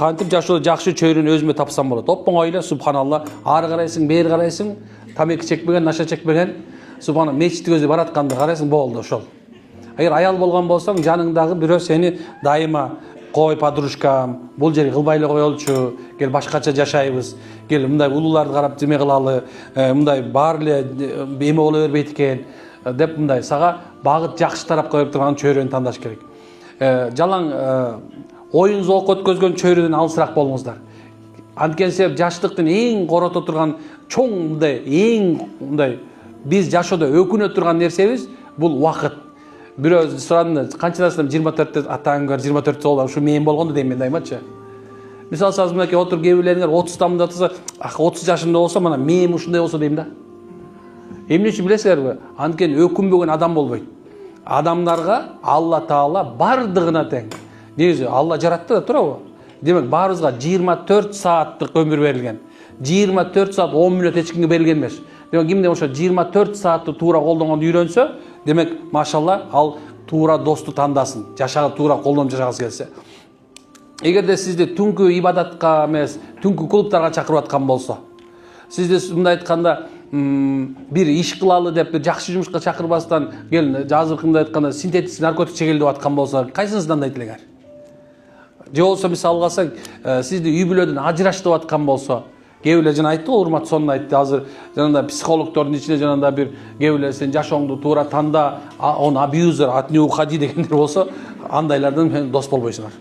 кантип жашоо жакшы чөйрөнү өзүмө тапсам болот. Оп-оңой эле, субханалла. Ары карайсың, бери карайсың, тамеки чекпеген, наша чекпеген, субханалла, мечитке өзү баратканды карайсың, болду ошол. Эгер аял болгон болсоң, жаныңдагы бирөө сени дайыма кой, подружкам, бул жерге кылбай эле коелучу, кел башкача жашайбыз, кел мындай улууларды карап деме кылалы, мындай баары эле эме боло бербейт экен деп мындай сага багыт жакшы тарапка берип турган чөйрөнү тандаш керек. Жалаң оюн зоок өткөзгөн чөйрөдөн алысыраак болуңуздар. Анткени себеп жаштыктын эң корото турган чоң мындай эң мындай биз жашоодо өкүнө турган нерсебиз бул убакыт. Бирөө сурадым, канчасынан 24-те атаң бар, 24-те болду, ушу мен болгондо дейм мен дайымачы. Мисалы саз мынакей отур кээ-бирлериңер 30 мында турса, 30 жашымда болсо, мына мен ушундай болсо дейм да. Эмне үчүн билесиңерби? Анткени өкүнбөгөн адам болбойт. Адамдарга Алла Таала бардыгына тең. Негизи Алла жаратты да, туурабы? Демек баарыбызга 24 сааттык өмүр берилген. 24 саат 10 мүнөт эч кимге берилген эмес. Демек кимде ошо 24 саатты туура колдонгонду үйрөнсө, демек машалла ал туура досту тандасын, жашаага туура колдонуп жашагысы келсе. Эгерде сизди түнкү ибадатка эмес, түнкү клубтарга чакырып аткан болсо, сизди мындай айтканда бир иш кылалы деп бир жакшы жумушка чакырбастан, кел азыркында айтканда синтетик наркотик чегели деп аткан болсо, кайсысын тандайт элеңер? Же болбосо мисалы алсак, сизди үй бүлөдөн ажыраш деп аткан болсо, кээ-бирлер жана айтты го, урмат сонун айтты, азыр жанагындай психологдордун ичинде жанагындай бир кээ-бирлер сен жашооңду туура танда, он абьюзер, от него уходи дегендер болсо, андайлардан дос болбойсуңар.